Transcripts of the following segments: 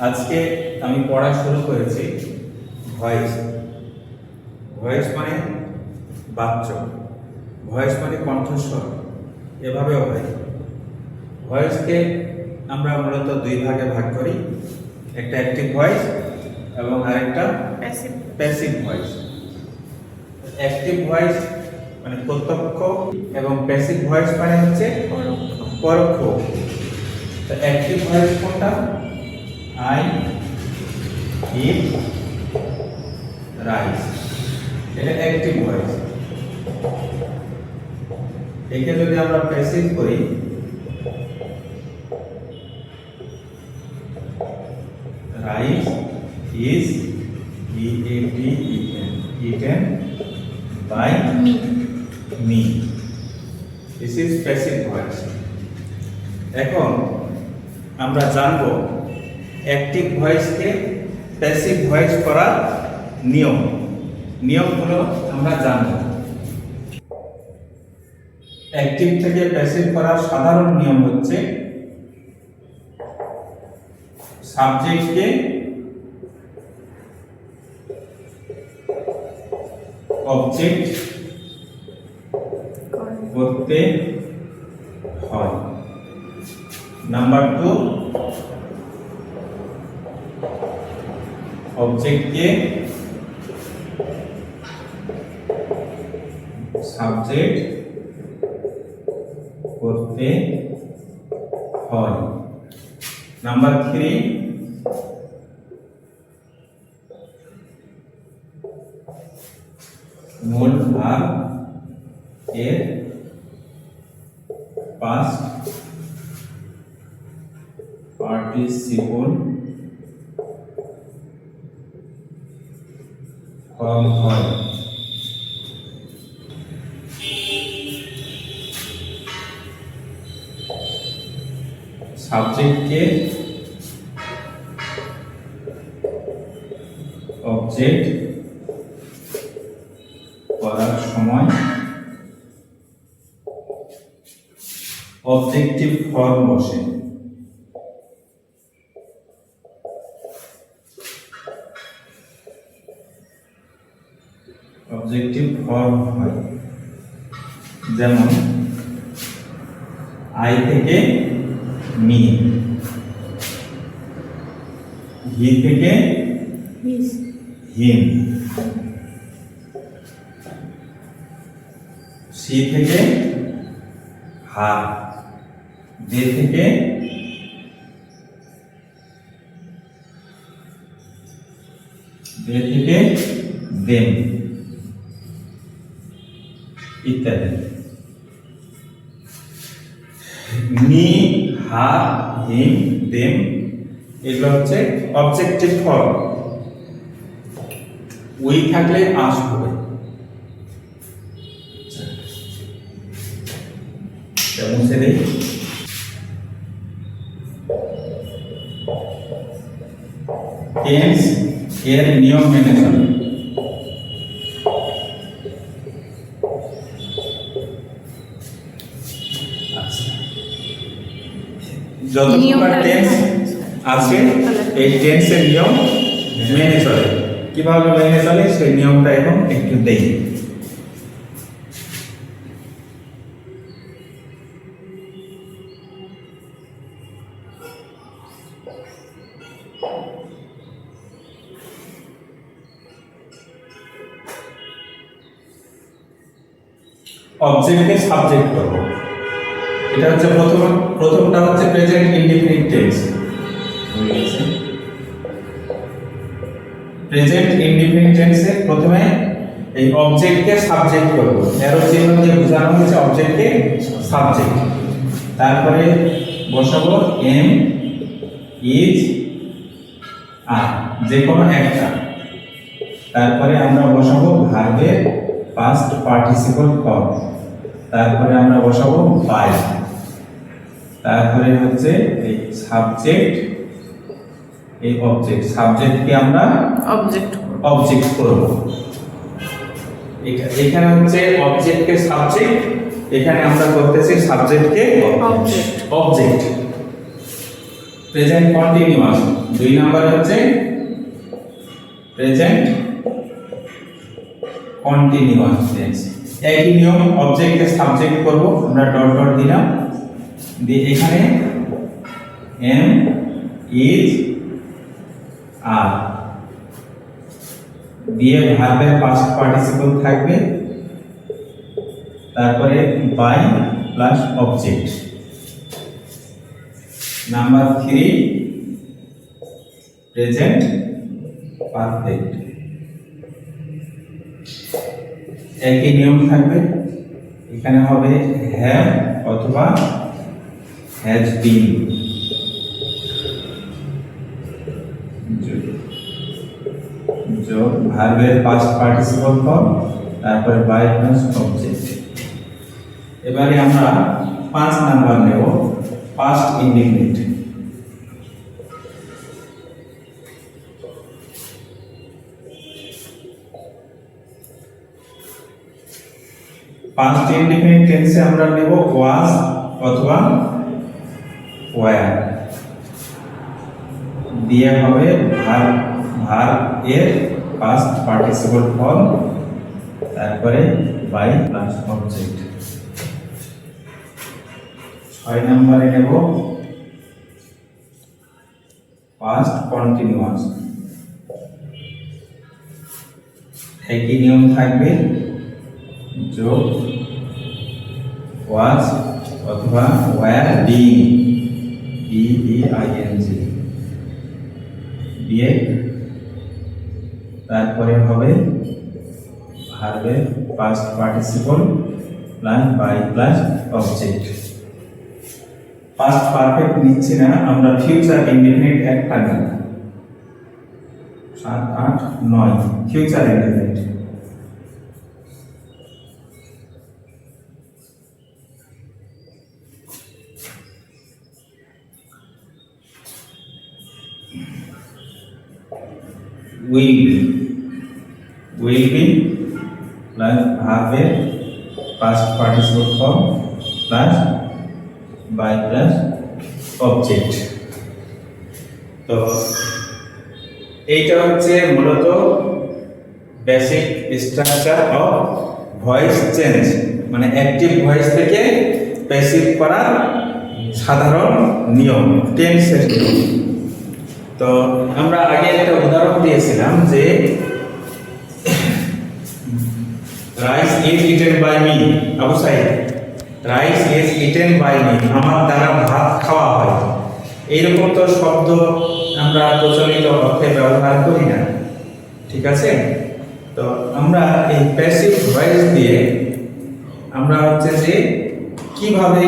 আজকে আমি পড়া শুরু করেছি ভয়েস। ভয়েস মানে বাচ্য, ভয়েস মানে কণ্ঠস্বর, এভাবেও হয়। ভয়েসকে আমরা মূলত দুই ভাগে ভাগ করি, একটা অ্যাক্টিভ ভয়েস এবং আরেকটা প্যাসিভ ভয়েস। অ্যাক্টিভ ভয়েস মানে প্রত্যক্ষ এবং প্যাসিভ ভয়েস মানে হচ্ছে পরোক্ষ। তো অ্যাক্টিভ ভয়েস কোনটা? আই ইট রাইস, এটা অ্যাক্টিভ ভয়েস। একে যদি আমরা প্যাসিভ করি, rice is eaten by me. This is passive voice. এখন আমরা জানব অ্যাক্টিভ ভয়েসকে প্যাসিভ ভয়েস করার নিয়মগুলো আমরা জানব। অ্যাক্টিভ থেকে প্যাসিভ করার সাধারণ নিয়ম হচ্ছে সাবজেক্টকে অবজেক্ট করতে হয়। নাম্বার 2, অবজেক্টকে সাবজেক্ট করতে হয়। নাম্বার 3, মূল ভার্ব এর পাস্ট পার্টিসিপল ফর্ম হয়। সাবজেক্টকে অবজেক্ট করার সময় অবজেক্টিভ ফর্ম বসে। অবজেক্টিভ ফর্ম হয়, যেমন আই থেকে মি, হি থেকে হিম, সি থেকে হার, দে থেকে দেম ইত্যাদি। মি, হার, হিম, দেম এগুলো হচ্ছে অবজেক্টিভ ফর্ম। উই থাকলে আস হবে। মুছে দেই। টেন্স এর নিয়ম মেনে চলে। যতগুলো টেন্স আছে এই টেন্সের নিয়ম মেনে চলে। কিভাবে মেনে চলে সেই নিয়মটা এখন একটু দেই। অবজেক্টকে সাবজেক্ট করব। এটা হচ্ছে প্রথমটা হচ্ছে present indefinite tense. Present indefinite টেন্সে প্রথমে এই অবজেক্টকে সাবজেক্ট করব। এরো চিহ্ন দিয়ে বোঝানো হয়েছে অবজেক্টকে সাবজেক্ট। তারপরে বসাবো এম, ইজ, আর, যে কোনো একটা। তারপরে আমরা বসাবো ভার্বের পাস্ট পার্টিসিপল ফর্ম। তারপরে আমরা বসাবো বাই। তারপরে হচ্ছে এই সাবজেক্ট, এই অবজেক্ট, সাবজেক্টকে আমরা অবজেক্ট করব। এখানে হচ্ছে অবজেক্টকে সাবজেক্ট, এখানে আমরা করতেছি সাবজেক্টকে অবজেক্ট। তো প্রেজেন্ট কন্টিনিউয়াস। 2 নাম্বার হচ্ছে প্রেজেন্ট কন্টিনিউয়াস টেন্স। একই নিয়ম, অবজেক্টকে সাবজেক্ট করব, আমরা ডট ডট দিলাম, দিয়ে এখানে এম ইজ আর দিয়ে ভার্বের পাস্ট পার্টিসিপল থাকবে, তারপরে by plus object. Number 3 present perfect. একই নিয়ম থাকবে, এখানে হবে হ্যাভ অথবা হ্যাজ বিন, যোগ ভার্বের পাস্ট পার্টিসিপল ফর্ম, তারপরে বাই প্লাস অবজেক্ট। এবারে আমরা 5 নাম্বার নেব, পাস্ট ইনডিফিনিট। পাস্ট ইনডিফিনিট টেন্সে আমরা নেব ওয়াজ অথবা ওয়্যার, দিয়ে হবে ভার্ব এর পাস্ট পার্টিসিপল ফর্ম, তারপরে বাই প্লাস অবজেক্ট। 6 নম্বরে নেব পাস্ট কন্টিনিউয়াস। একই নিয়ম থাকবে, যোগ ওয়াজ অথবা ওয়্যার বিং, BEING দিয়ে তারপরে হবে ভার্বের past participle plus by plus object. Past perfect নিচ্ছি না, আমরা ফিউচার ইনডিফিনিট একটা নিই। 7, 8, 9 future indefinite. will be plus verb past participle form plus by plus object। তো এইটা হচ্ছে মূলত basic structure of voice change, মানে অ্যাক্টিভ ভয়েস থেকে প্যাসিভ করার সাধারণ নিয়ম টেন্সের। তো আমরা আগে একটা উদাহরণ দিয়েছিলাম যে rice is eaten by me, Abu Saeed, rice is eaten by me, আমার দ্বারা ভাত খাওয়া হয়। এইরকম তো শব্দ আমরা প্রচলিত অর্থে ব্যবহার করি না, ঠিক আছে? তো আমরা এই প্যাসিভ ভয়েস দিয়ে আমরা হচ্ছে যে কিভাবে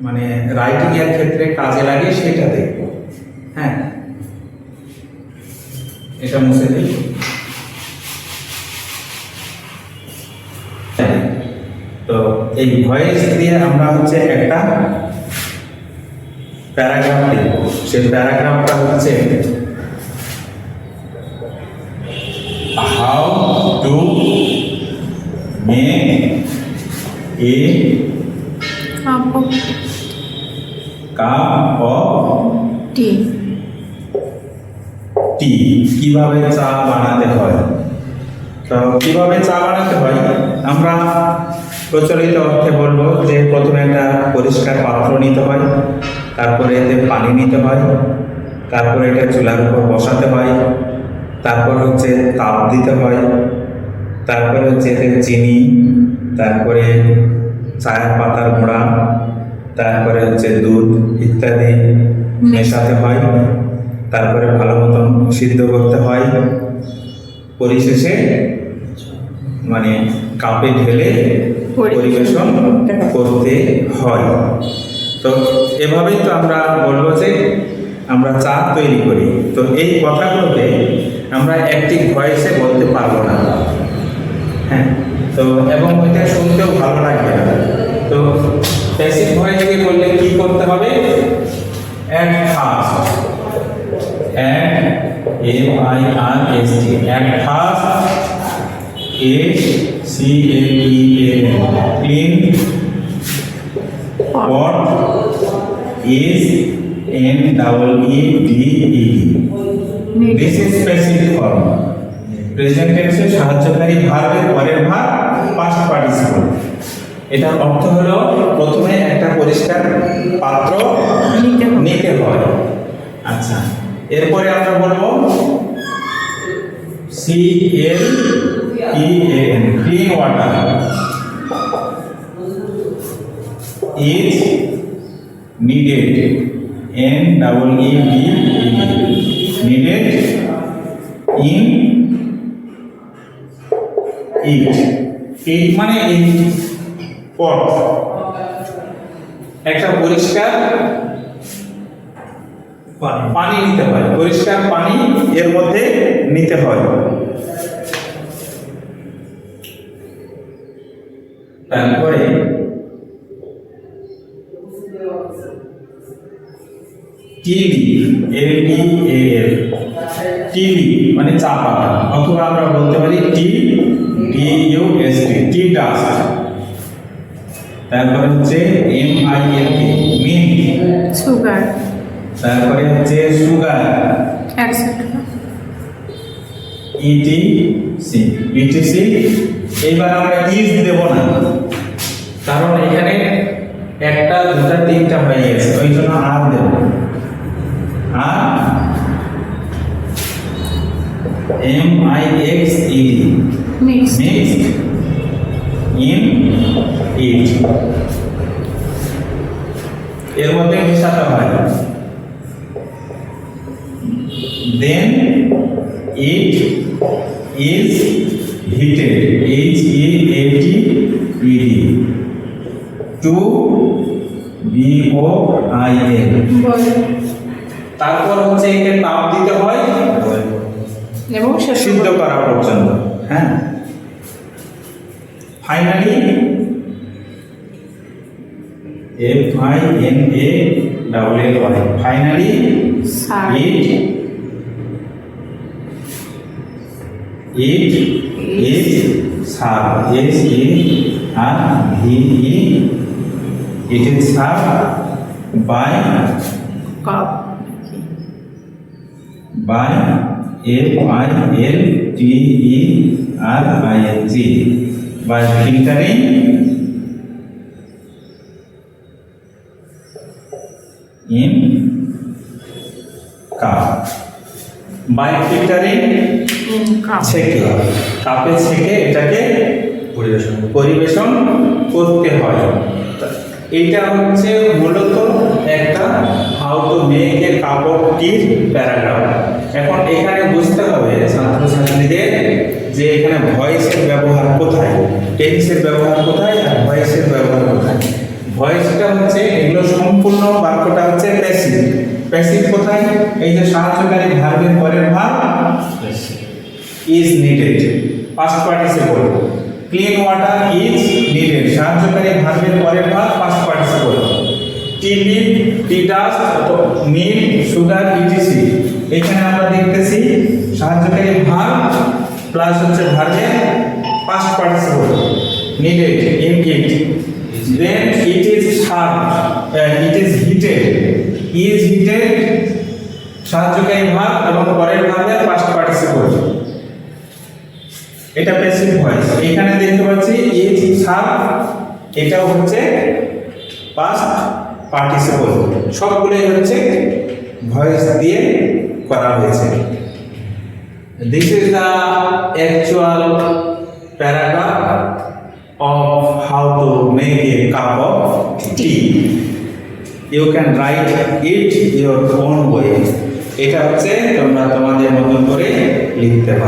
মানে রাইটিং এর ক্ষেত্রে কাজে লাগে সেটা দেখব। হ্যাঁ, এটা মুছে দিই। তো এই ভয়েস দিয়ে আমরা হচ্ছে একটা প্যারাগ্রাফ লিখব। সেই প্যারাগ্রাফটা হচ্ছে how to make a cup of tea, কিভাবে চা বানাতে হয়। তো কিভাবে চা বানাতে হয় আমরা প্রচলিত অর্থে বলবো যে প্রথমে একটা পরিষ্কার পাত্র নিতে হয়, তারপরে এতে পানি নিতে হয়, তারপরে এটা চুলার উপর বসাতে হয়, তারপর হচ্ছে তাপ দিতে হয়, তারপরে হচ্ছে এতে চিনি, তারপরে চায়ের পাতার গুঁড়া, তারপরে হচ্ছে দুধ ইত্যাদি মেশাতে হয়, তারপরে ভালো মতন সিদ্ধ করতে হয়, পরিশেষে মানে কাপে ঢেলে পরিবেশন করতে হয়। তো এভাবেই তো আমরা বলবো যে আমরা চা তৈরি করি। তো এই কথাগুলোকে আমরা অ্যাক্টিভ ভয়েসে বলতে পারবো না। হ্যাঁ, তো এবং এটা শুনতেও ভালো লাগবে না। তো প্যাসিভ ভয়েসকে বললে কি করতে হবে? At first, at FIRST, at first CLEAN, clean pot is N double E D E D. This is specific form. Present টেন্সে সাহায্যকারী ভার্বের পরের ভার্ব পাস্ট পার্টিসিপল। এটার অর্থ হলো প্রথমে একটা পরিষ্কার পাত্র নিতে হয়। আচ্ছা, এরপরে আমরা বলবো CLEAN clean water is needed NEED needed in it মানে in পট একটা পরিষ্কার পানি নিতে হয়, পরিষ্কার পানি এর মধ্যে নিতে হয়। তারপরে টিভি LEAL টিভি মানে চা পাতা, অথবা আমরা বলতে পারি TDUST টি ডাস্ট। তারপরে হচ্ছে MILK মিল্ক সুগার, তারপরে হচ্ছে সুগার এটসেট্রা, ETC। এইবার আমরা ইজ দেব না, কারণ এখানে একটা দুটা তিনটা হয়ে গেছে, ওই জন্য আর দেব আর MIXED mixed, mixed in it এর মধ্যে মেশাতে হয়। then it is heated HEATED to BOIL। Boil, তারপর হচ্ছে একে তাপ দিতে হয় এবং সিদ্ধ করা পর্যন্ত। হ্যাঁ, finally FINALLY finally serve, it is served SERVE it is served by cup, FILTERING by filtering in cup by filtering cup, ছেঁকে কাপে ছেঁকে এটাকে পরিবেশন করতে হয়। এইটা হচ্ছে মূলত একটা how to make a cup of টির প্যারাগ্রাফ। এখন এখানে বুঝতে হবে ছাত্রছাত্রীদের যে এখানে ভয়েসের ব্যবহার কোথায়, টেন্সের ব্যবহার কোথায় আর ভয়েসের ব্যবহার কোথায়। ভয়েসটা হচ্ছে এগুলো সম্পূর্ণ বাক্যটা হচ্ছে প্যাসিভ। প্যাসিভ কোথায়? এই যে সাহায্যকারী ভার্বের পরের verb is needed past participle. Clean water is needed সাহায্যকারী ভার্বের পরের ভার্ব পাস্ট পার্টিসিপল। টিভি টি ডাস্ট মিল্ক সুগার ইটিসি। এখানে আমরা দেখতেছি সাহায্যকারী ভার্ব প্লাস হচ্ছে ভার্বের past participle needed in it. then it is served it is heated is heated সাহায্যকারী ভার্ব এবং পরের ভার্বের পাস্ট পার্টিসিপল। এটা প্যাসিভ ভয়েস। এখানে দেখতে পাচ্ছি ইজ সার্ভ, এটাও হচ্ছে পাস্ট পার্টিসিপল। সবগুলোই হচ্ছে ভয়েস দিয়ে করা হয়েছে। This is the actual paragraph of how to make a cup of tea. You can write it your own way. এটা হচ্ছে তোমরা তোমাদের মতন করে লিখতে পারো।